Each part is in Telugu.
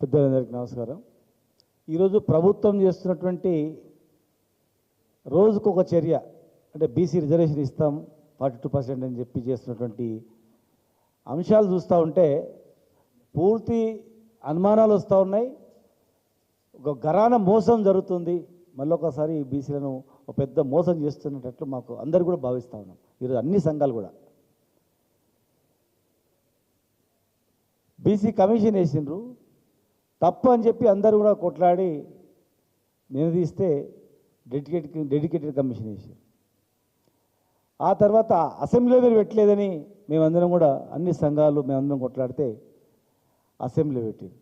పెద్దలందరికీ నమస్కారం. ఈరోజు ప్రభుత్వం చేస్తున్నటువంటి రోజుకొక చర్య అంటే బీసీ రిజర్వేషన్ ఇస్తాం 42% అని చెప్పి చేస్తున్నటువంటి అంశాలు చూస్తూ ఉంటే పూర్తి అనుమానాలు వస్తూ ఉన్నాయి. ఒక గరాన మోసం జరుగుతుంది. మళ్ళొకసారి బీసీలను ఒక పెద్ద మోసం చేస్తున్నట్లు మాకు అందరు కూడా భావిస్తూ ఉన్నాం. ఈరోజు అన్ని సంఘాలు కూడా బీసీ కమిషన్ వేసిండ్రు, తప్పు అని చెప్పి అందరూ కూడా కొట్లాడి నిలదీస్తే డెడికేటెడ్ కమిషన్ వేసారు. ఆ తర్వాత అసెంబ్లీలో మీరు పెట్టలేదని మేమందరం కూడా అన్ని సంఘాలు మేమందరం కొట్లాడితే అసెంబ్లీ పెట్టారు.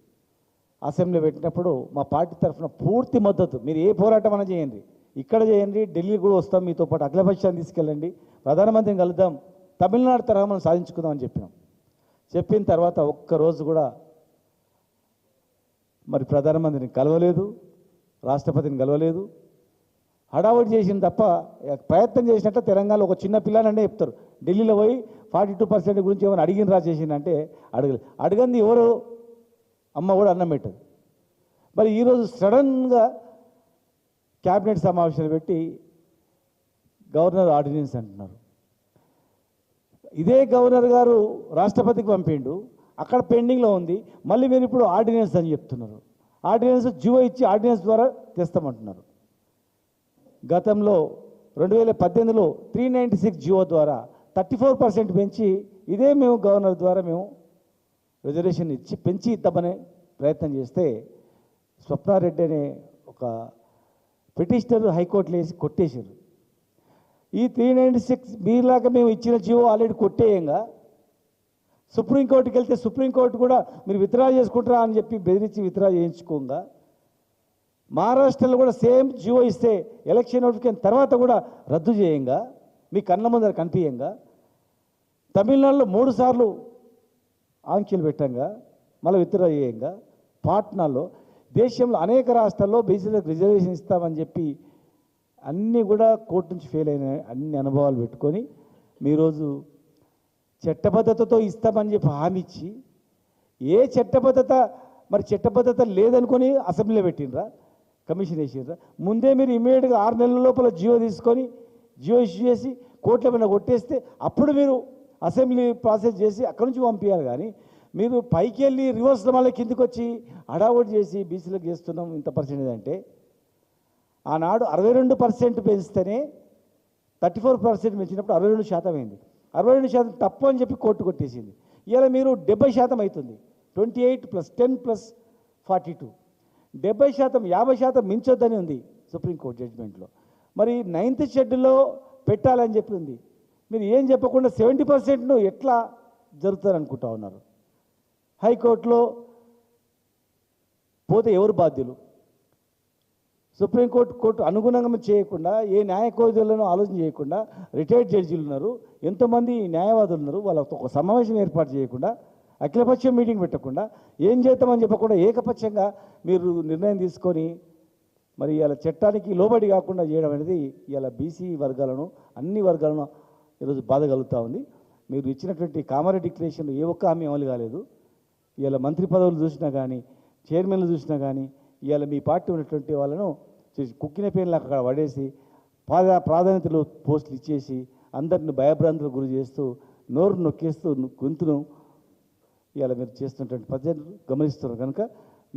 అసెంబ్లీ పెట్టినప్పుడు మా పార్టీ తరఫున పూర్తి మద్దతు. మీరు ఏ పోరాటం అయినా చేయండి, ఇక్కడ చేయండి, ఢిల్లీ కూడా వస్తాం, మీతో పాటు అఖిలపక్షాన్ని తీసుకెళ్ళండి, ప్రధానమంత్రిని కలుద్దాం, తమిళనాడు తరహా మనం సాధించుకుందామని చెప్పిన తర్వాత ఒక్కరోజు కూడా మరి ప్రధానమంత్రిని కలవలేదు, రాష్ట్రపతిని కలవలేదు. హడావుడి చేసింది తప్ప ప్రయత్నం చేసినట్టు తెలంగాణలో ఒక చిన్న పిల్లని చెప్తారు. ఢిల్లీలో పోయి 42% గురించి ఏమైనా అడిగినరా చేసిందంటే అడగంది ఎవరు అమ్మ కూడా అన్నం పెట్టదు. మరి ఈరోజు సడన్గా క్యాబినెట్ సమావేశాలు పెట్టి గవర్నర్ ఆర్డినెన్స్ అంటున్నారు. ఇదే గవర్నర్ గారు రాష్ట్రపతికి పంపిండు, అక్కడ పెండింగ్లో ఉంది. మళ్ళీ మీరు ఇప్పుడు ఆర్డినెన్స్ అని చెప్తున్నారు. ఆర్డినెన్స్ జివో ఇచ్చి ఆర్డినెన్స్ ద్వారా తెస్తామంటున్నారు. గతంలో 2018లో 396 జివో ద్వారా 34% పెంచి ఇదే మేము గవర్నర్ ద్వారా మేము రిజర్వేషన్ ఇచ్చి పెంచి ఇద్దామనే ప్రయత్నం చేస్తే స్వప్నారెడ్డి అనే ఒక పిటిషనర్ హైకోర్టులో వేసి కొట్టేశారు. ఈ 396 మీలాగా మేము ఇచ్చిన జివో ఆల్రెడీ కొట్టేయంగా సుప్రీంకోర్టుకి వెళ్తే సుప్రీంకోర్టు కూడా మీరు విత్డ్రా చేసుకుంటారా అని చెప్పి బెదిరించి విత్డ్రా చేయించుకోగా, మహారాష్ట్రలో కూడా సేమ్ జియో ఇస్తే ఎలక్షన్ నోటిఫికేషన్ తర్వాత కూడా రద్దు చేయంగా, మీ కళ్ళ ముందర కనిపించంగా, తమిళనాడులో 3 సార్లు ఆంక్షలు పెట్టంగా, మళ్ళీ విత్డ్రా చేయంగా, పాట్నాలో దేశంలో అనేక రాష్ట్రాల్లో బీసీలకు రిజర్వేషన్ ఇస్తామని చెప్పి అన్నీ కూడా కోర్టు నుంచి ఫెయిల్ అయిన అన్ని అనుభవాలు పెట్టుకొని మీరోజు చట్టబద్ధతతో ఇస్తామని చెప్పి హామీ ఇచ్చి ఏ చట్టబద్ధత మరి చట్టబద్ధత లేదనుకొని అసెంబ్లీలో పెట్టినరా, కమిషన్ వేసినరా? ముందే మీరు ఇమీడియట్గా 6 నెలల లోపల జియో తీసుకొని జియో ఇష్యూ చేసి కోర్టుల మీద కొట్టేస్తే అప్పుడు మీరు అసెంబ్లీ ప్రాసెస్ చేసి అక్కడి నుంచి పంపించాలి. కానీ మీరు పైకి వెళ్ళి రివర్స్లో మళ్ళీ కిందికి వచ్చి హడావుడి చేసి బీసీలకు చేస్తున్నాం ఇంత పర్సెంటేజ్ అంటే, ఆనాడు 62% పెంచితేనే 34% పెంచినప్పుడు 62% అయింది. 62% తప్పు అని చెప్పి కోర్టు కొట్టేసింది. ఇలా మీరు 70% అవుతుంది. 28 + 10 + 42 70%, 50% మించొద్దని ఉంది సుప్రీంకోర్టు జడ్జిమెంట్లో. మరి 9th షెడ్యూల్లో పెట్టాలని చెప్పి ఉంది. మీరు ఏం చెప్పకుండా 70%ను ఎట్లా జరుగుతారు అనుకుంటా ఉన్నారు? హైకోర్టులో పోతే ఎవరు బాధ్యులు? సుప్రీంకోర్టు అనుగుణంగా చేయకుండా, ఏ న్యాయ కోవిధులను ఆలోచన చేయకుండా రిటైర్డ్ జడ్జీలు ఉన్నారు, ఎంతోమంది న్యాయవాదులు ఉన్నారు, వాళ్ళతో ఒక సమావేశం ఏర్పాటు చేయకుండా, అఖిలపక్షం మీటింగ్ పెట్టకుండా, ఏం చేద్దామని చెప్పకుండా ఏకపక్షంగా మీరు నిర్ణయం తీసుకొని మరి ఇలా చట్టానికి లోబడి కాకుండా చేయడం అనేది ఇలా బీసీ వర్గాలను అన్ని వర్గాలను ఈరోజు బాధ కలుగుతూ ఉంది. మీరు ఇచ్చినటువంటి కామారెడ్డి డిక్లరేషన్ ఏ ఒక్క హామీ అమలు కాలేదు. ఇలా మంత్రి పదవులు చూసినా కానీ, చైర్మన్లు చూసినా కానీ, ఇవాళ మీ పార్టీ ఉన్నటువంటి వాళ్ళను కుక్కిన పేర్లు అక్కడ పడేసి ప్రాధాన్యతలు పోస్టులు ఇచ్చేసి అందరిని భయభ్రాంతులకు గురి చేస్తూ నోరు నొక్కేస్తూ గొంతును ఇవాళ మీరు చేస్తున్నటువంటి పద్ధతులు గమనిస్తున్నారు. కనుక